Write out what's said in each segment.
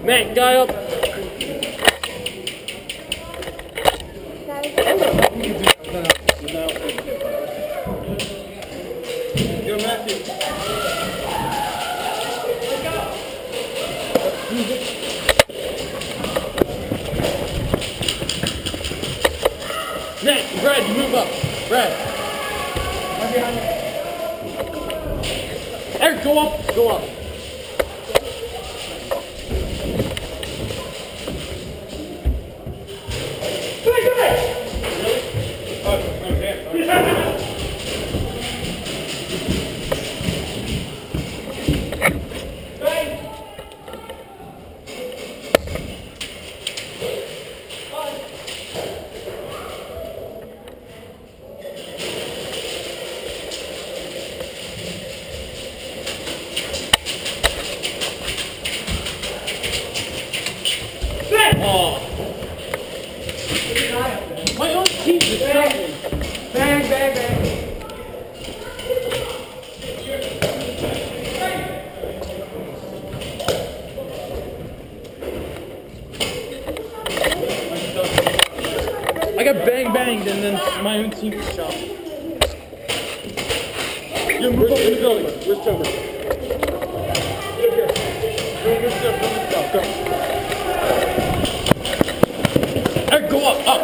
Man, guy up. Yo, Matthew. Matt, Brad, you move up. Brad. Eric, go up. Go up. Oh. My own team is struggling. Bang, bang, bang. I got banged and then my own team was shot. You move up in the building. Where's Trevor? Go. Eric, go up.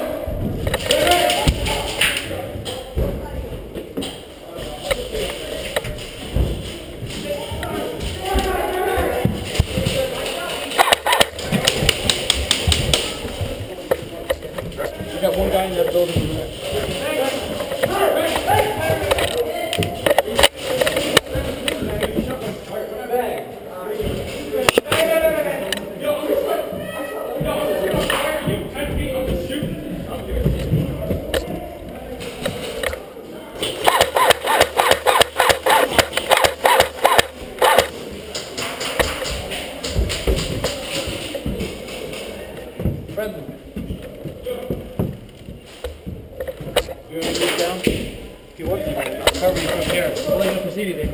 We got one guy in that building. Friendly. You want to move down? If you want to, I'll cover you from here. We'll end up proceeding there.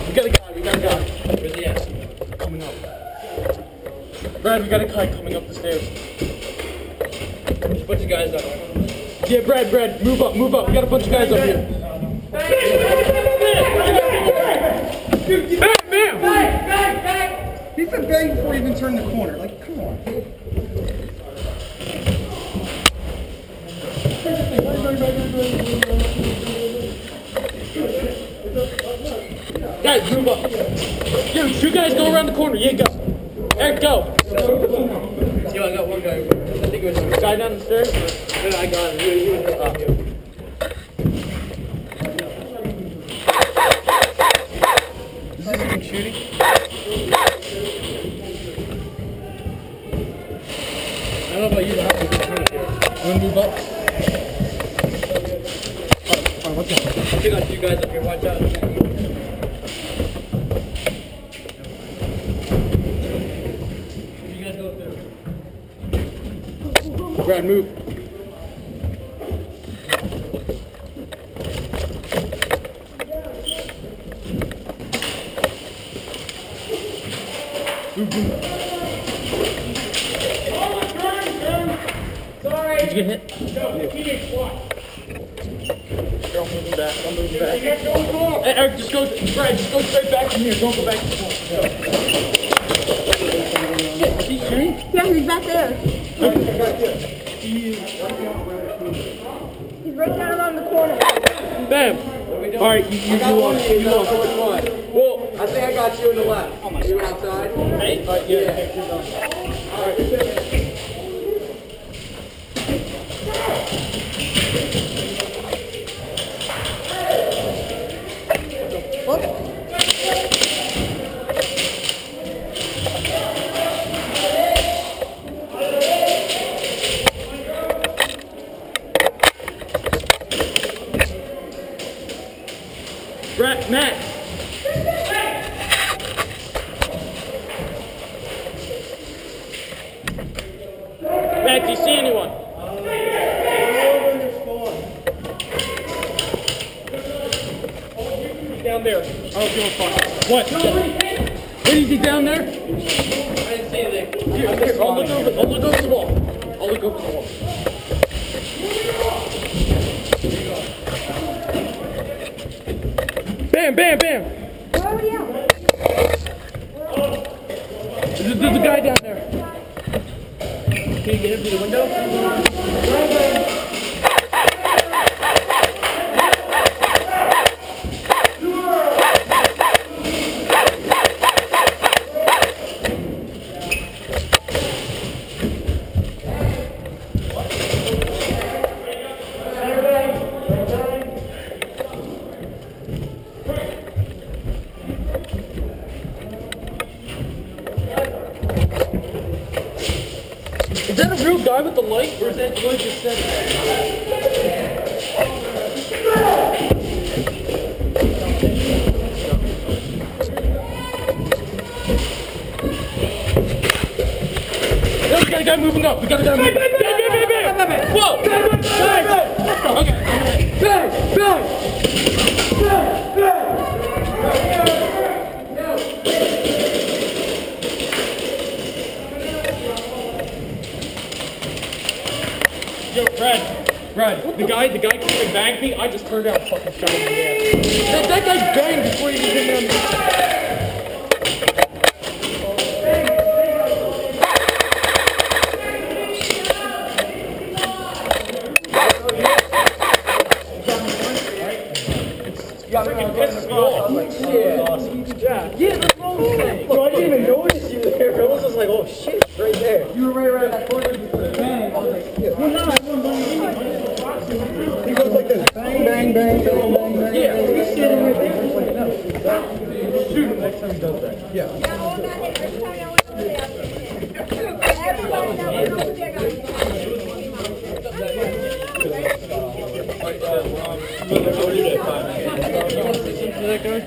We got a guy. Where's the ass? Coming up. Brad, we got a guy coming up the stairs. There's a bunch of guys up. Yeah, Brad, move up. We got a bunch of guys up here. Bam! He said bang before he even turned the corner. Like, come on. Guys, move up. Yo, you guys go around the corner. Yeah, go. Eric, go. Yo, I got one guy. I think it was a guy down the stairs. No, I got him. He was just up. Is this even shooting? I don't know about you, but I have to get here. You want to move up? Alright, watch out. I got you guys up here. Watch out. You guys go up there. Brad, move. Sorry. Did you get hit? No, he didn't squat. Don't move him back. Hey, Eric, just go straight back from here. Don't go back to the point. Is he shooting? Yeah, he's back there. He's right down around the corner. Bam. Alright, you lost. Well, I think I got you in the left. Oh my God. You outside? hey? Yeah. Alright. Matt. Matt, do you see anyone? Down there. don't give a fuck. What? What is he down there? I didn't see anything. Here, I'll look over the wall. I'll look over the wall. Bam, bam, bam. Where are we at? There's a guy down there. Can you get him through the window? Is that a real guy with the light, or is that what just said? We got a guy moving up. We got a guy moving up. Bam! Whoa! Okay. Yo, Brad, the guy came and banged me. I just turned out and fucking shot him in the air. That guy banged before he even came down. Yeah, that's what I'm saying. Bro, I didn't even notice you there. I was just like, oh shit, right there. You were right around that corner. Bang. I was like, yeah. Well, no, I wasn't banging. He goes like this. Bang, bang, bang, bang, bang, bang. Yeah, he's standing right there. Shoot him next time he does that. Yeah. That guy?